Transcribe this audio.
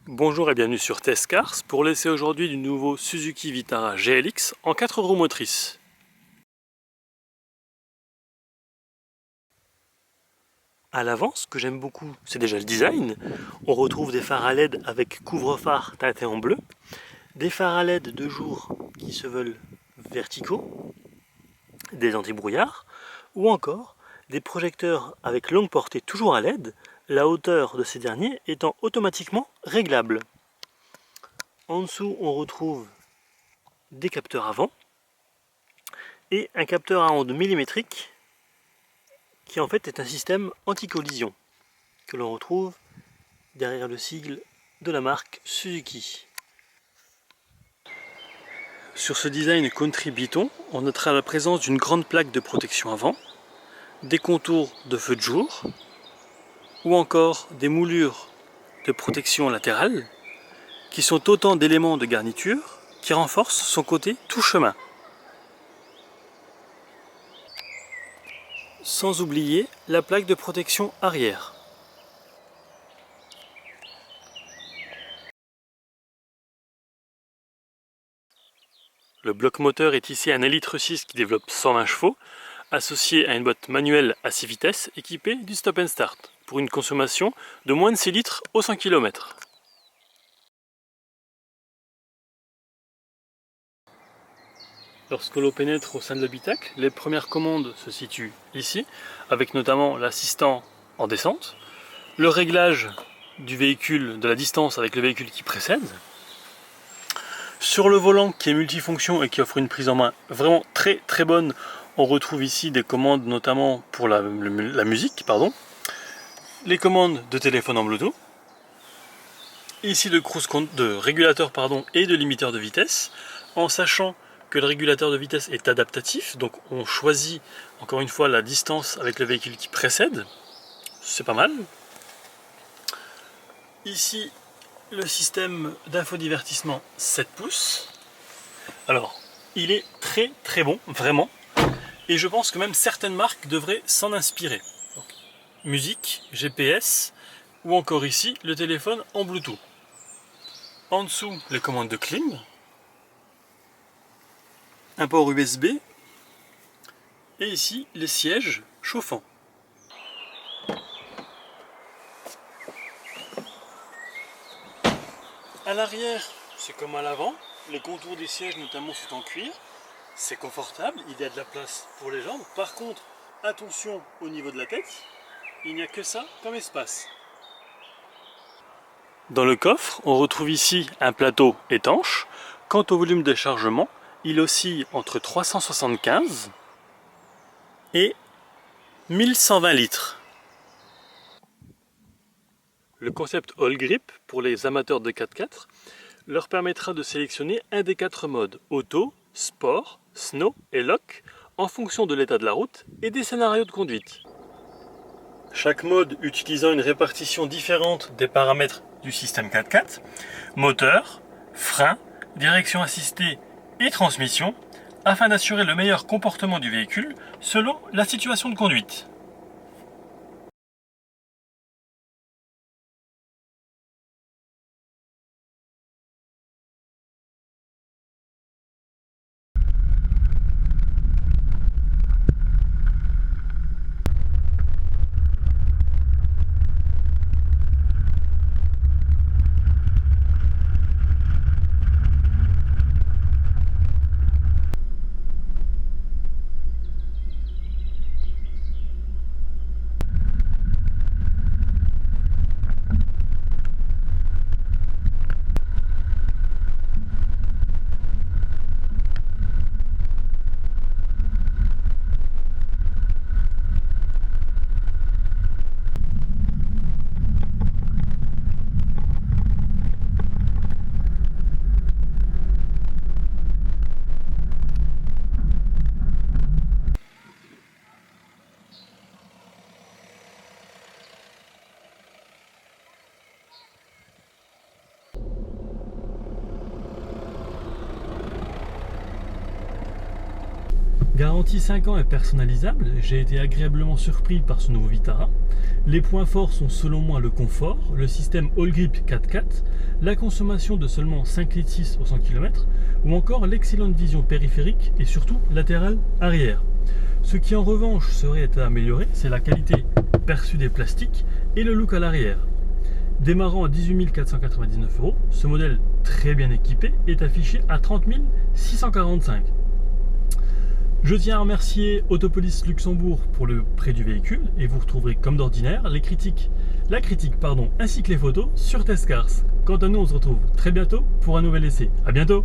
Bonjour et bienvenue sur Testcars pour l'essai aujourd'hui du nouveau Suzuki Vitara GLX en 4 roues motrices. À l'avant, ce que j'aime beaucoup, c'est déjà le design. On retrouve des phares à LED avec couvre-phare teinté en bleu, des phares à LED de jour qui se veulent verticaux, des anti-brouillards, ou encore des projecteurs avec longue portée toujours à LED, la hauteur de ces derniers étant automatiquement réglable. En dessous, on retrouve des capteurs avant et un capteur à ondes millimétriques qui en fait est un système anti-collision que l'on retrouve derrière le sigle de la marque Suzuki. Sur ce design Country Biton, on notera la présence d'une grande plaque de protection avant, des contours de feu de jour ou encore des moulures de protection latérale qui sont autant d'éléments de garniture qui renforcent son côté tout chemin. Sans oublier la plaque de protection arrière. Le bloc moteur est ici un 1,6 litre qui développe 120 chevaux, associé à une boîte manuelle à 6 vitesses équipée du stop and start, pour une consommation de moins de 6 litres au 100 km. Lorsque l'on pénètre au sein de l'habitacle, les premières commandes se situent ici, avec notamment l'assistant en descente, le réglage du véhicule, de la distance avec le véhicule qui précède. Sur le volant qui est multifonction et qui offre une prise en main vraiment très bonne, on retrouve ici des commandes notamment pour la musique, les commandes de téléphone en Bluetooth, ici de régulateur et de limiteur de vitesse, en sachant que le régulateur de vitesse est adaptatif, donc on choisit encore une fois la distance avec le véhicule qui précède, c'est pas mal. Ici, le système d'infodivertissement 7 pouces. Alors, il est très bon, vraiment. Et je pense que même certaines marques devraient s'en inspirer. Donc, musique, GPS, ou encore ici, le téléphone en Bluetooth. En dessous, les commandes de clim. Un port USB. Et ici, les sièges chauffants. À l'arrière, c'est comme à l'avant, les contours des sièges notamment sont en cuir, c'est confortable, il y a de la place pour les jambes. Par contre, attention au niveau de la tête, il n'y a que ça comme espace. Dans le coffre, on retrouve ici un plateau étanche. Quant au volume de chargement, il oscille entre 375 et 1120 litres. Le concept All Grip, pour les amateurs de 4x4, leur permettra de sélectionner un des 4 modes Auto, Sport, Snow et Lock en fonction de l'état de la route et des scénarios de conduite. Chaque mode utilisant une répartition différente des paramètres du système 4x4, moteur, frein, direction assistée et transmission, afin d'assurer le meilleur comportement du véhicule selon la situation de conduite. Garantie 5 ans et personnalisable, j'ai été agréablement surpris par ce nouveau Vitara. Les points forts sont selon moi le confort, le système All Grip 4x4, la consommation de seulement 5,6 litres au 100 km ou encore l'excellente vision périphérique et surtout latérale arrière. Ce qui en revanche serait à améliorer, c'est la qualité perçue des plastiques et le look à l'arrière. Démarrant à 18 499 €, ce modèle très bien équipé est affiché à 30 645 €. Je tiens à remercier Autopolice Luxembourg pour le prêt du véhicule et vous retrouverez comme d'ordinaire la critique ainsi que les photos sur Testcars. Quant à nous, on se retrouve très bientôt pour un nouvel essai. À bientôt!